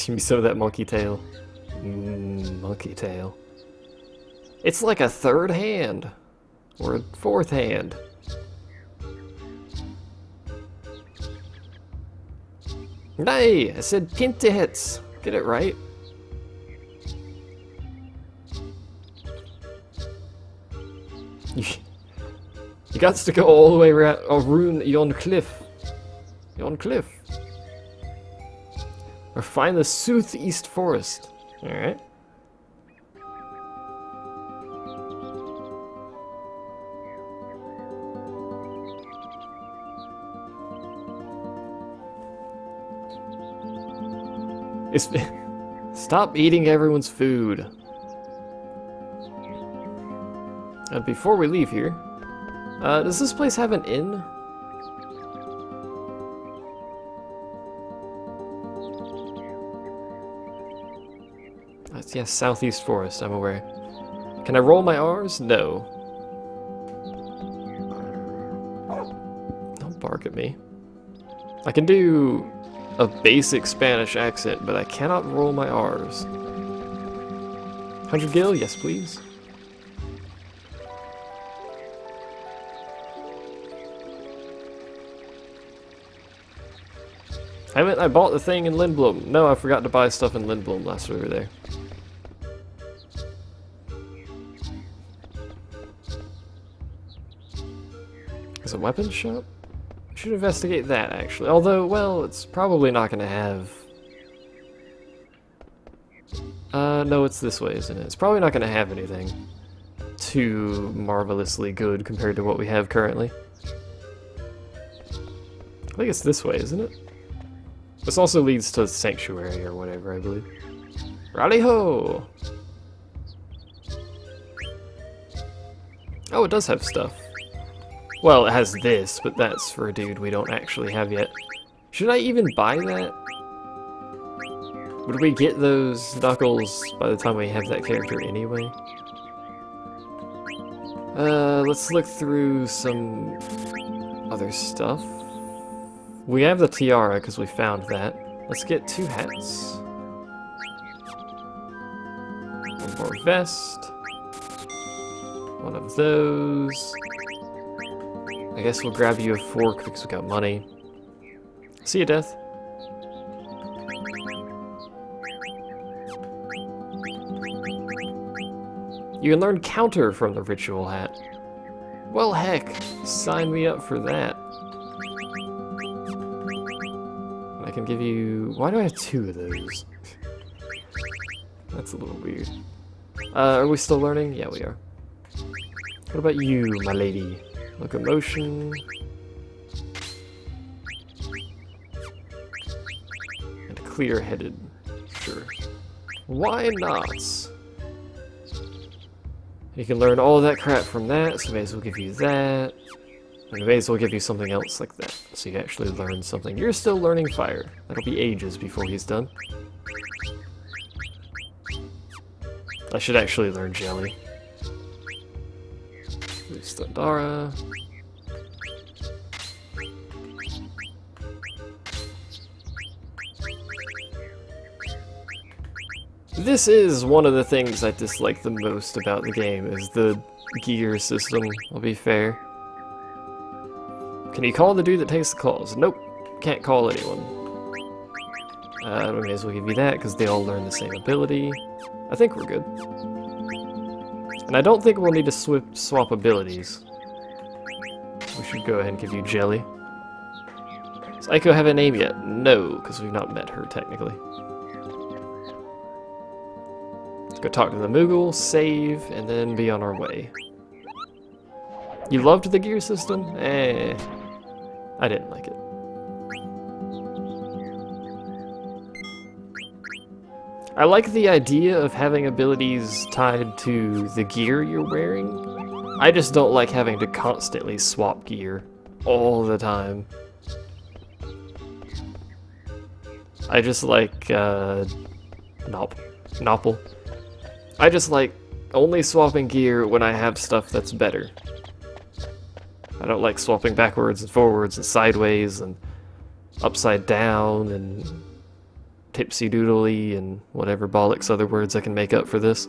Give me some of that monkey tail. Monkey tail. It's like a third hand. Or a fourth hand. Nay! I said pinterhets! Get it right. You got to go all the way around yon cliff. Yon cliff. Or find the southeast forest. Alright. Stop eating everyone's food. And before we leave here, does this place have an inn? Yes, Southeast Forest, I'm aware. Can I roll my R's? No. Don't bark at me. I can do a basic Spanish accent, but I cannot roll my R's. 100 gil? Yes, please. I bought the thing in Lindblom. No, I forgot to buy stuff in Lindblom last we were there. Is a weapons shop? I should investigate that, actually. Although, well, it's probably not going to have... no, it's this way, isn't it? It's probably not going to have anything too marvelously good compared to what we have currently. I think it's this way, isn't it? This also leads to Sanctuary or whatever, I believe. Rally-ho! Oh, it does have stuff. Well, it has this, but that's for a dude we don't actually have yet. Should I even buy that? Would we get those Knuckles by the time we have that character anyway? Let's look through some other stuff. We have the tiara because we found that. Let's get 2 hats. 1 more vest. 1 of those. I guess we'll grab you a fork because we got money. See you, Death. You can learn counter from the ritual hat. Well, heck, sign me up for that. I can give you... Why do I have 2 of those? That's a little weird. Are we still learning? Yeah, we are. What about you, my lady? Locomotion. And clear-headed. Sure. Why not? You can learn all that crap from that, so may as well give you that. And may as well give you something else like that, so you actually learn something. You're still learning fire. That'll be ages before he's done. I should actually learn jelly. Standara. This is one of the things I dislike the most about the game, is the gear system, I'll be fair. Can you call the dude that takes the calls? Nope, can't call anyone. We may as well give you that, because they all learn the same ability. I think we're good. And I don't think we'll need to swap abilities. We should go ahead and give you Jelly. Does Aiko have a name yet? No, because we've not met her, technically. Let's go talk to the Moogle, save, and then be on our way. You loved the gear system? Eh. I didn't like it. I like the idea of having abilities tied to the gear you're wearing. I just don't like having to constantly swap gear all the time. I just like, Nopple. I just like only swapping gear when I have stuff that's better. I don't like swapping backwards and forwards and sideways and upside down and tipsy doodly and whatever bollocks other words I can make up for this.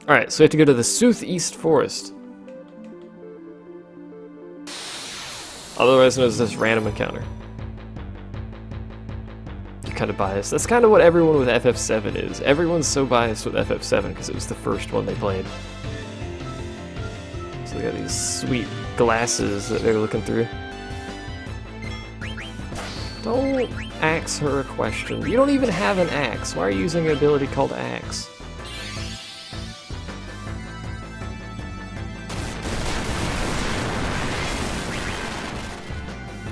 Alright, so we have to go to the Southeast Forest. Otherwise known as this random encounter. You're kind of biased. That's kind of what everyone with FF7 is. Everyone's so biased with FF7 because it was the first one they played. So they got these sweet glasses that they're looking through. Don't ask her a question. You don't even have an axe. Why are you using an ability called axe?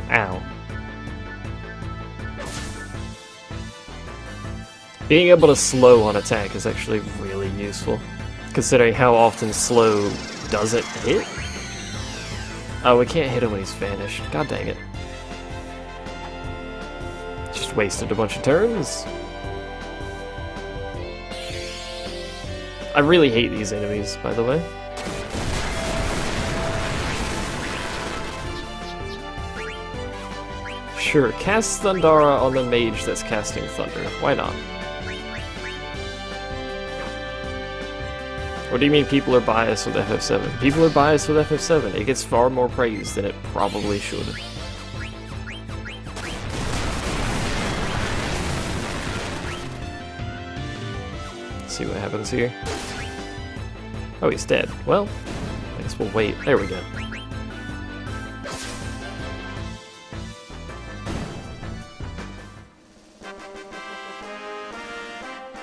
Ow. Being able to slow on attack is actually really useful, considering how often slow doesn't hit. Oh, we can't hit him when he's vanished. God dang it. Just wasted a bunch of turns. I really hate these enemies, by the way. Sure, cast Thundara on the mage that's casting thunder. Why not? What do you mean people are biased with FF7? People are biased with FF7. It gets far more praise than it probably should. Let's see what happens here. Oh, he's dead. Well, I guess we'll wait. There we go.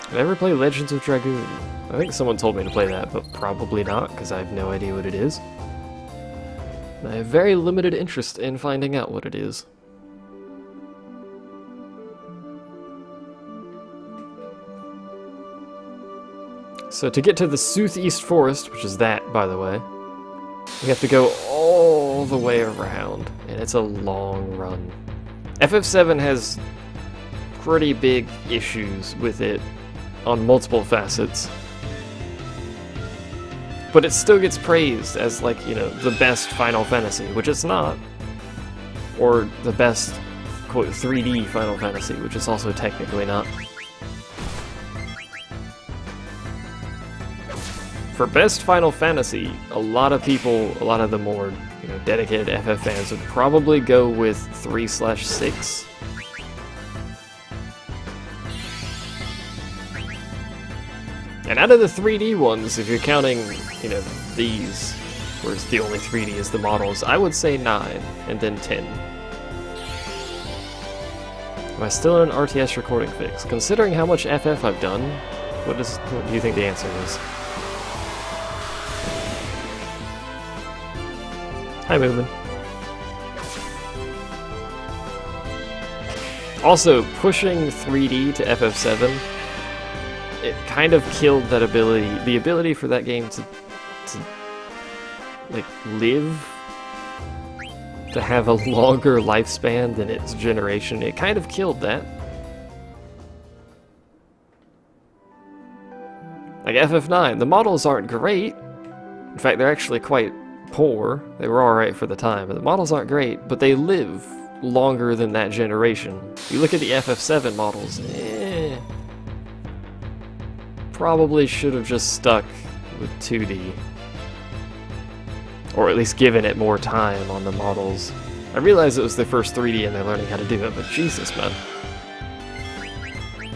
Did I ever play Legends of Dragoon? I think someone told me to play that, but probably not, because I have no idea what it is. And I have very limited interest in finding out what it is. So to get to the Southeast Forest, which is that, by the way, we have to go all the way around, and it's a long run. FF7 has pretty big issues with it on multiple facets. But it still gets praised as, like, you know, the best Final Fantasy, which it's not. Or the best, quote, 3D Final Fantasy, which is also technically not. For best Final Fantasy, a lot of people, a lot of the more, you know, dedicated FF fans would probably go with 3/6. And out of the 3D ones, if you're counting, you know, these, whereas the only 3D is the models, I would say 9, and then 10. Am I still in an RTS recording fix? Considering how much FF I've done, what do you think the answer is? Hi, Moomin. Also, pushing 3D to FF7, it kind of killed that ability, the ability for that game to like, live, to have a longer lifespan than its generation. It kind of killed that. Like FF9, the models aren't great. In fact, they're actually quite poor. They were alright for the time, but the models aren't great, but they live longer than that generation. You look at the FF7 models, probably should have just stuck with 2D. Or at least given it more time on the models. I realize it was their first 3D and they're learning how to do it, but Jesus, man.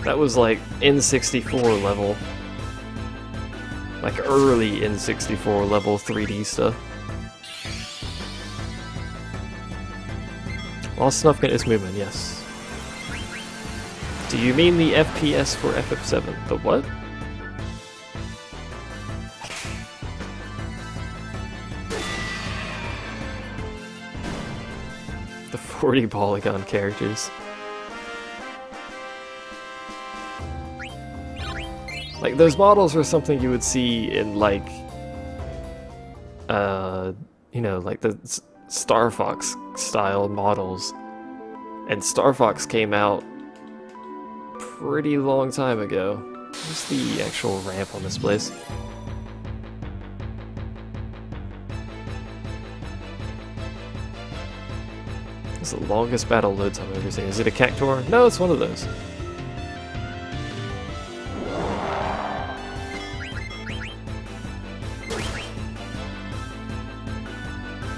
That was like N64 level. Like early N64 level 3D stuff. Lost Snufkin is moving, yes. Do you mean the FPS for FF7? The what? The 40 polygon characters. Like, those models are something you would see in, like, you know, like the Star Fox style models. And Star Fox came out pretty long time ago. Where's the actual ramp on this place? This is the longest battle load time I've ever seen. Is it a Cactuar? No, it's one of those.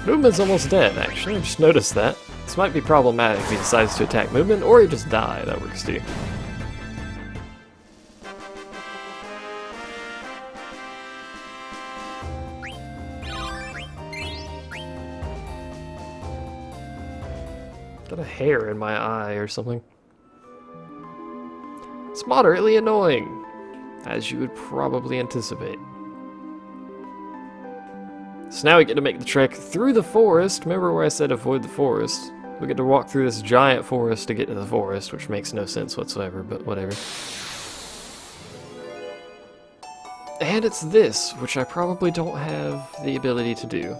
Movement's almost dead, actually. I just noticed that. This might be problematic if he decides to attack Movement, or he just die. That works too. Got a hair in my eye or something. It's moderately annoying, as you would probably anticipate. So now we get to make the trek through the forest. Remember where I said avoid the forest? We get to walk through this giant forest to get to the forest, which makes no sense whatsoever, but whatever. And it's this, which I probably don't have the ability to do.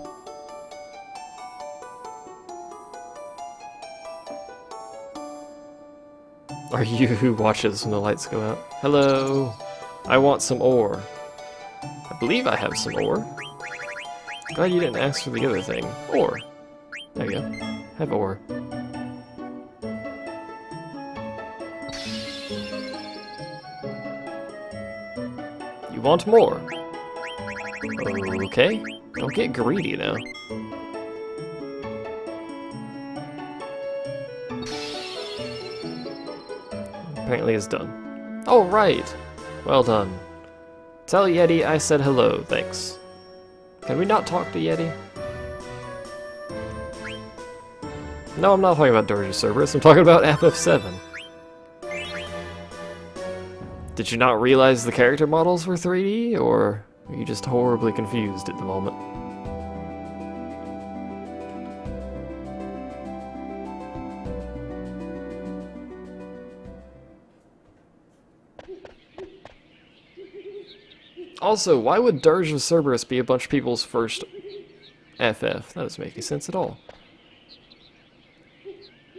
Are you who watches when the lights go out? Hello. I want some ore. I believe I have some ore. Glad you didn't ask for the other thing. Ore. There you go. Have ore. You want more? Okay. Don't get greedy now. Apparently it's done. Oh, right! Well done. Tell Yeti I said hello, thanks. Can we not talk to Yeti? No, I'm not talking about Dirge Cerberus, I'm talking about FF7. Did you not realize the character models were 3D, or are you just horribly confused at the moment? Also, why would Dirge of Cerberus be a bunch of people's first FF? That doesn't make any sense at all.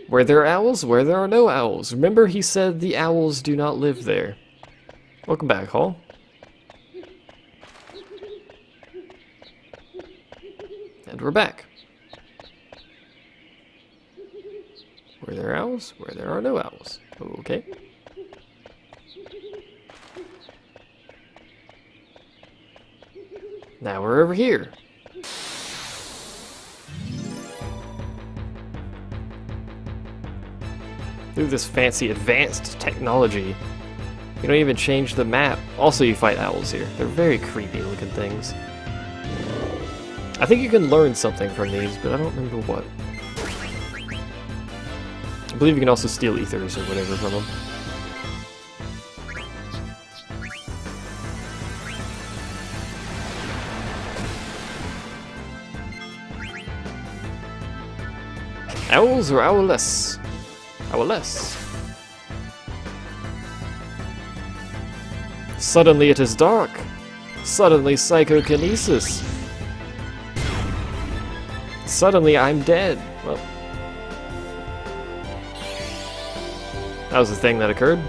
Where there are owls, where there are no owls. Remember he said the owls do not live there. Welcome back, Hall. And we're back. Where there are owls, where there are no owls. Okay. Now we're over here. Through this fancy advanced technology, you don't even change the map. Also, you fight owls here. They're very creepy looking things. I think you can learn something from these, but I don't remember what. I believe you can also steal ethers or whatever from them. Owls or owless? Owless. Suddenly it is dark. Suddenly psychokinesis. Suddenly I'm dead. Well, that was the thing that occurred.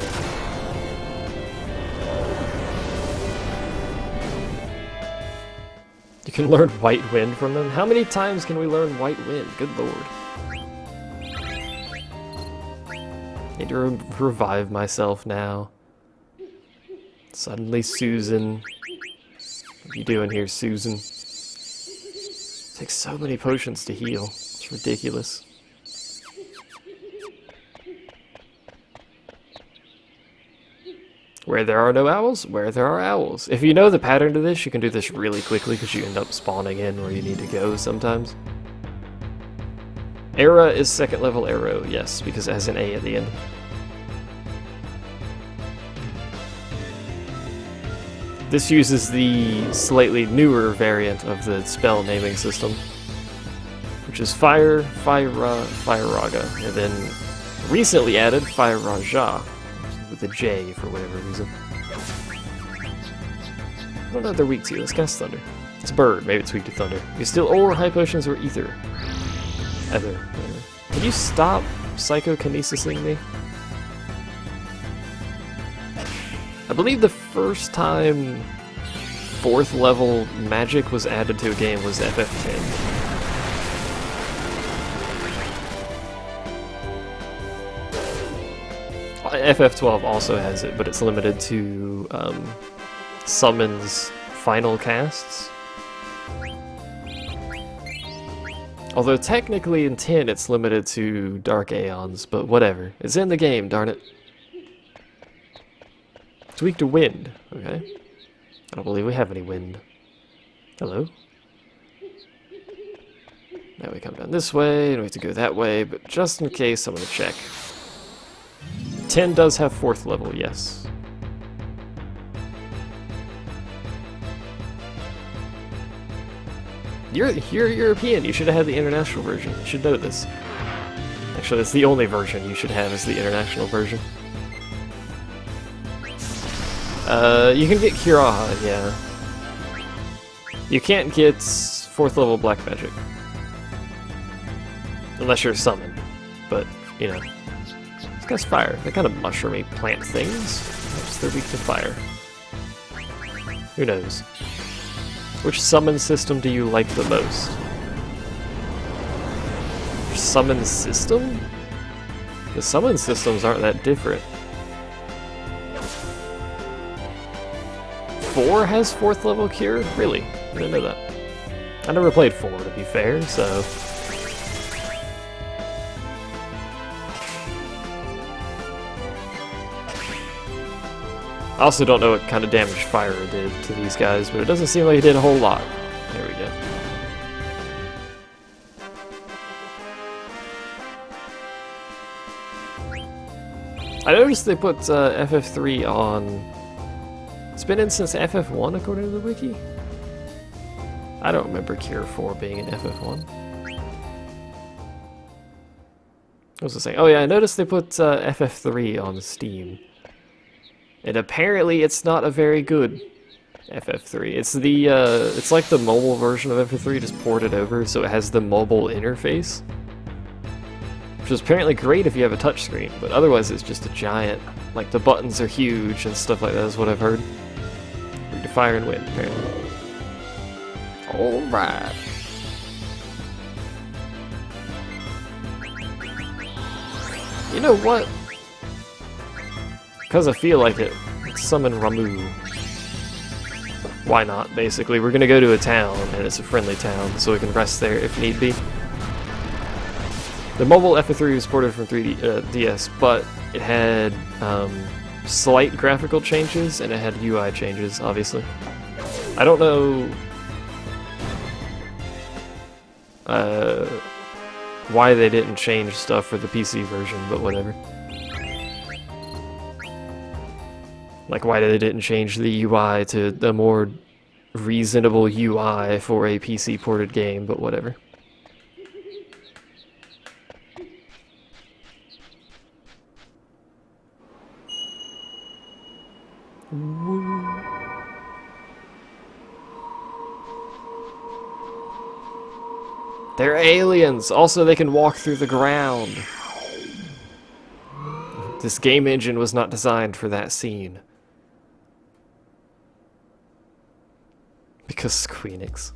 You can learn White Wind from them. How many times can we learn White Wind? Good lord. Need to revive myself now. Suddenly Susan. What are you doing here, Susan? It takes so many potions to heal. It's ridiculous. Where there are no owls, where there are owls. If you know the pattern to this, you can do this really quickly because you end up spawning in where you need to go sometimes. Era is second level arrow, yes, because it has an A at the end. This uses the slightly newer variant of the spell naming system, which is Fire, Fyra, Firaga, and then recently added Firaja, with a J for whatever reason. I don't know if they're weak to. Let's cast Thunder. It's a bird, maybe it's weak to Thunder. You steal ore, high potions, or ether. Ether, whatever. Can you stop psychokinesising me? I believe the first time 4th level magic was added to a game was FF10. FF12 also has it, but it's limited to Summon's final casts. Although technically in 10 it's limited to Dark Aeons, but whatever. It's in the game, darn it. It's weak to wind, okay? I don't believe we have any wind. Hello? Now we come down this way, and we have to go that way, but just in case, I'm gonna check. 10 does have 4th level, yes. You're European, you should have had the international version. You should know this. Actually, that's the only version you should have is the international version. You can get Kiraha, yeah. You can't get 4th level Black Magic. Unless you're summoned. But, you know. These guys fire. They're kind of mushroomy plant things. Perhaps they're weak to fire. Who knows? Which summon system do you like the most? Summon system? The summon systems aren't that different. 4 has 4th level cure? Really? I didn't know that. I never played 4 to be fair, so... I also don't know what kind of damage fire did to these guys, but it doesn't seem like it did a whole lot. There we go. I noticed they put FF3 on... It's been in since FF1 according to the wiki? I don't remember Cure 4 being in FF1. What was I saying? Oh yeah, I noticed they put FF3 on Steam. And apparently it's not a very good FF3. It's the it's like the mobile version of FF3 just ported over, so it has the mobile interface. Which is apparently great if you have a touchscreen, but otherwise it's just a giant, like the buttons are huge and stuff like that is what I've heard. Weak to fire and wind, apparently. Alright. You know what? Because I feel like it, let's summon Ramuh. Why not, basically. We're gonna go to a town, and it's a friendly town, so we can rest there if need be. The mobile FF3 was ported from 3DS, but it had slight graphical changes, and it had UI changes, obviously. I don't know why they didn't change stuff for the PC version, but whatever. Like why they didn't change the UI to a more reasonable UI for a PC ported game, but whatever. They're aliens! Also, they can walk through the ground! This game engine was not designed for that scene. Because Squeenix.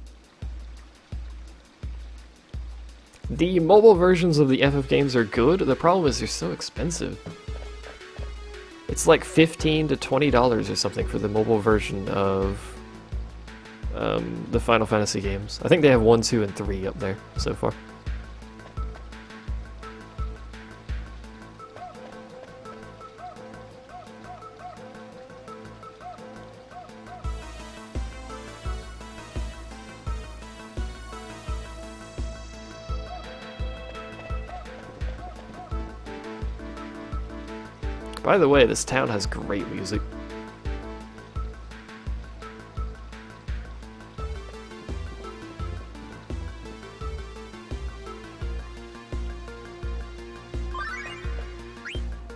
The mobile versions of the FF games are good, the problem is they're so expensive. It's like $15 to $20 or something for the mobile version of the Final Fantasy games. I think they have 1, 2, and 3 up there so far. By the way, this town has great music.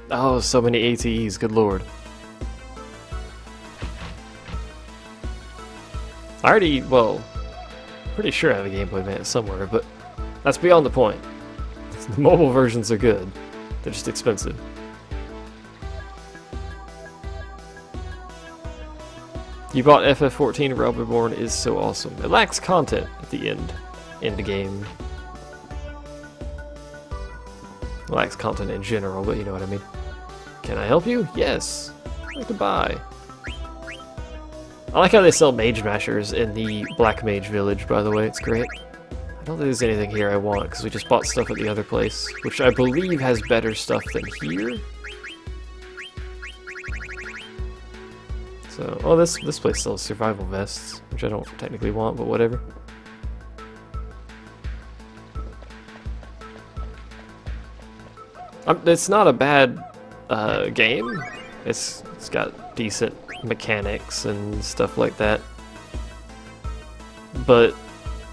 Oh, so many ATEs, good lord. I already, well, pretty sure I have a Game Boy Advance somewhere, but that's beyond the point. The mobile versions are good. They're just expensive. You bought FF14, Realm Reborn is so awesome. It lacks content at the end game. It lacks content in general, but you know what I mean. Can I help you? Yes. I'd like to buy. I like how they sell Mage Mashers in the Black Mage Village, by the way. It's great. I don't think there's anything here I want, because we just bought stuff at the other place, which I believe has better stuff than here. So, oh, this place sells survival vests, which I don't technically want, but whatever. It's not a bad game. It's got decent mechanics and stuff like that, but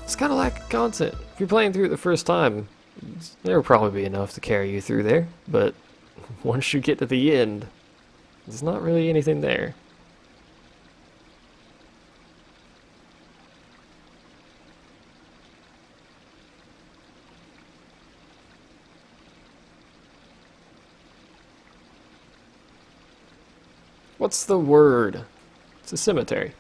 it's kind of lack of content. If you're playing through it the first time, there will probably be enough to carry you through there, but once you get to the end, there's not really anything there. What's the word? It's a cemetery.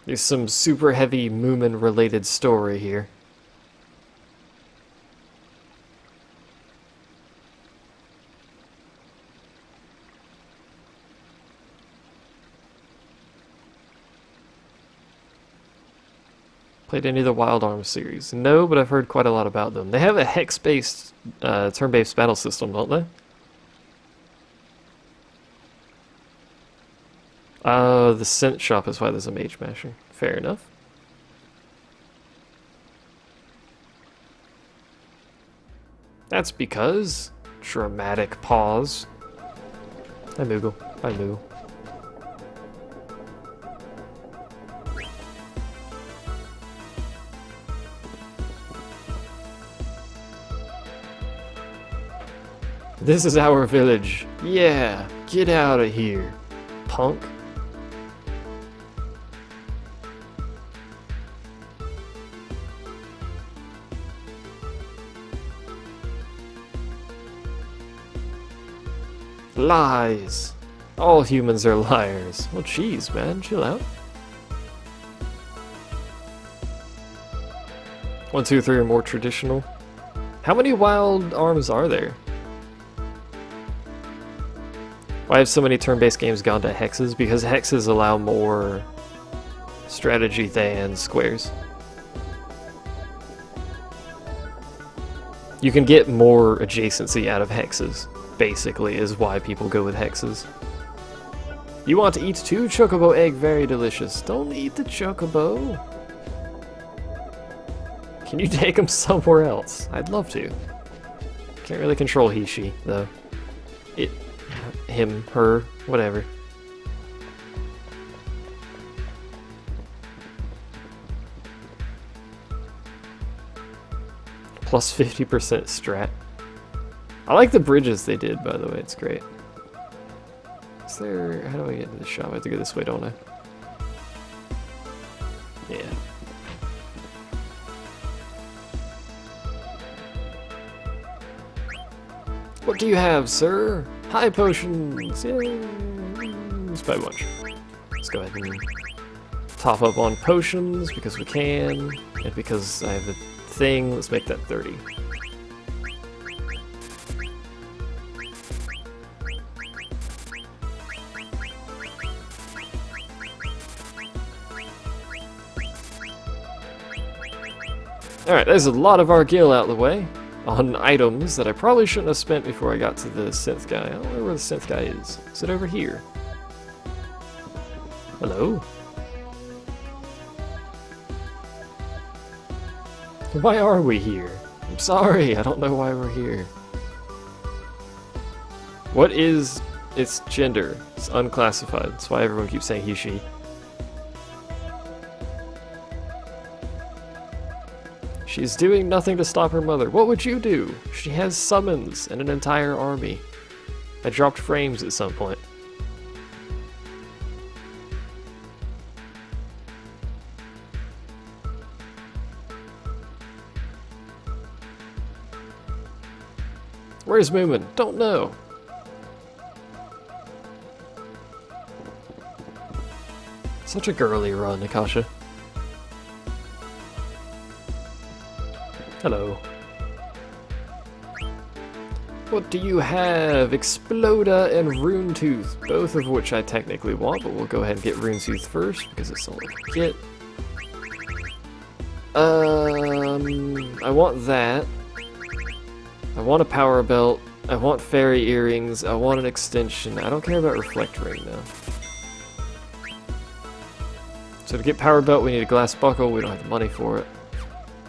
There's some super heavy Moomin related story here. Played any of the Wild Arms series? No, but I've heard quite a lot about them. They have a hex-based, turn-based battle system, don't they? The Scent Shop is why there's a Mage Masher. Fair enough. That's because... Dramatic pause. Hi, Moogle. Hi, Moogle. This is our village. Yeah, get out of here, punk. Lies. All humans are liars. Well, jeez, man, chill out. 1, 2, 3 are more traditional. How many Wild Arms are there? Why have so many turn-based games gone to hexes? Because hexes allow more strategy than squares. You can get more adjacency out of hexes, basically, is why people go with hexes. You want to eat 2 chocobo egg, very delicious. Don't eat the chocobo. Can you take them somewhere else? I'd love to. Can't really control he, she, though. It... him, her, whatever. Plus 50% strat. I like the bridges they did, by the way, it's great. Is there... how do I get to the shop? I have to go this way, don't I? Yeah. What do you have, sir? High potions! Yay! Let's buy a bunch. Let's go ahead and top up on potions because we can, and because I have the thing, let's make that 30. Alright, there's a lot of our gil out of the way on items that I probably shouldn't have spent before I got to the synth guy. I don't know where the synth guy is. Is it over here? Hello? Why are we here? I'm sorry, I don't know why we're here. What is its gender? It's unclassified. That's why everyone keeps saying he, she. She's doing nothing to stop her mother. What would you do? She has summons and an entire army. I dropped frames at some point. Where's Moomin? Don't know. Such a girly run, Akasha. Hello. What do you have? Exploda and Rune Tooth, both of which I technically want, but we'll go ahead and get Rune Tooth first because it's all I can get. I want that. I want a power belt. I want fairy earrings. I want an extension. I don't care about reflect ring though. So to get power belt, we need a glass buckle. We don't have the money for it.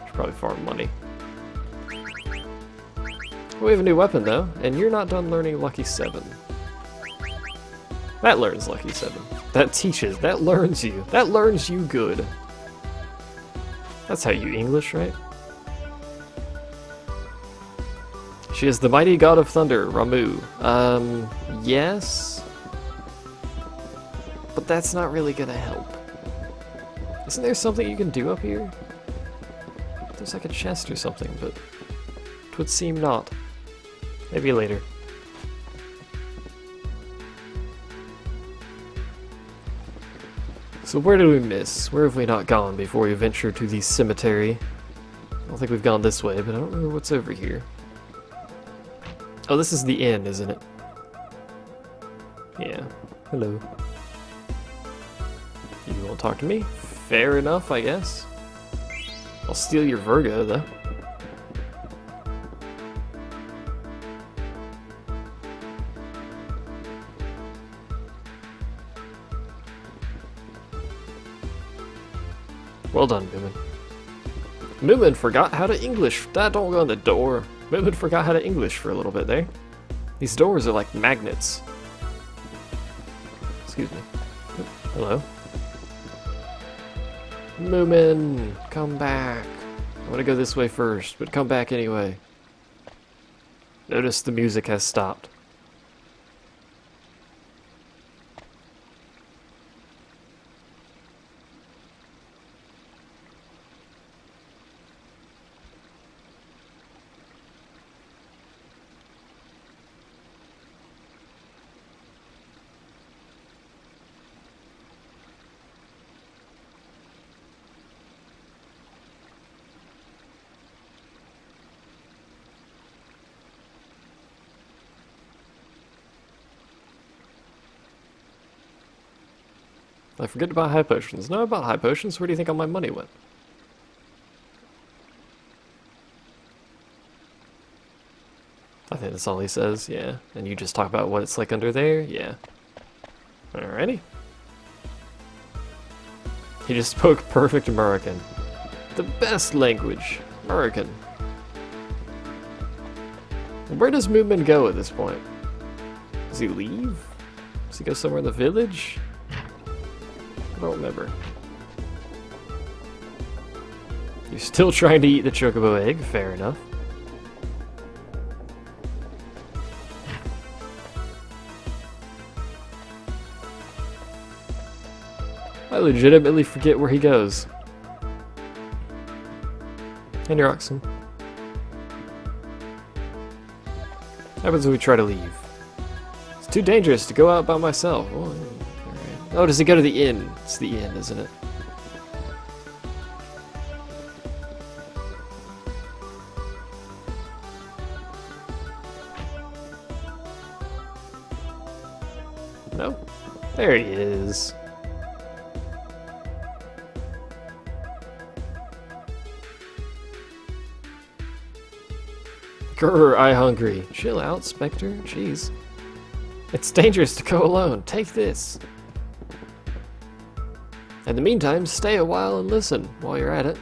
Should probably farm money. We have a new weapon though, and you're not done learning Lucky 7. That learns Lucky 7. That teaches. That learns you. That learns you good. That's how you English, right? She is the mighty god of thunder, Ramu. Yes. But that's not really gonna help. Isn't there something you can do up here? There's like a chest or something, but it would seem not. Maybe later. So where did we miss? Where have we not gone before we venture to the cemetery? I don't think we've gone this way, but I don't remember what's over here. Oh, this is the inn, isn't it? Yeah. Hello. You won't talk to me? Fair enough, I guess. I'll steal your Virgo, though. Well done, Moomin. Moomin forgot how to English. That don't go on the door. Moomin forgot how to English for a little bit there. These doors are like magnets. Excuse me. Oh, hello. Moomin, come back. I want to go this way first, but come back anyway. Notice the music has stopped. I forget about high potions. No, about high potions. Where do you think all my money went? I think that's all he says, yeah. And you just talk about what it's like under there? Yeah. Alrighty. He just spoke perfect American. The best language. American. Where does Moomin go at this point? Does he leave? Does he go somewhere in the village? I don't remember. You're still trying to eat the chocobo egg, fair enough. I legitimately forget where he goes. And you're Oxen. What happens when we try to leave? It's too dangerous to go out by myself. Oh, alright. Oh, does he go to the inn? It's the inn, isn't it? No? There he is. Grr, I hungry. Chill out, Spectre. Jeez. It's dangerous to go alone. Take this. In the meantime, stay a while and listen while you're at it.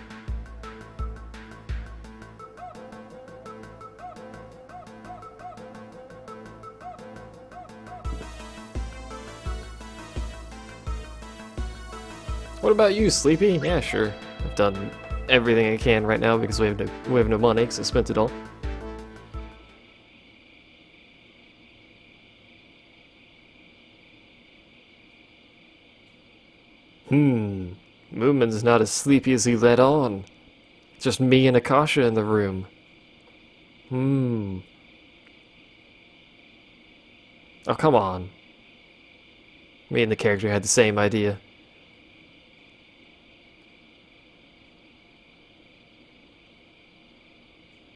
What about you, Sleepy? Yeah, sure. I've done everything I can right now because we have no money because I spent it all. Moomin's not as sleepy as he let on. It's just me and Akasha in the room. Oh, come on. Me and the character had the same idea.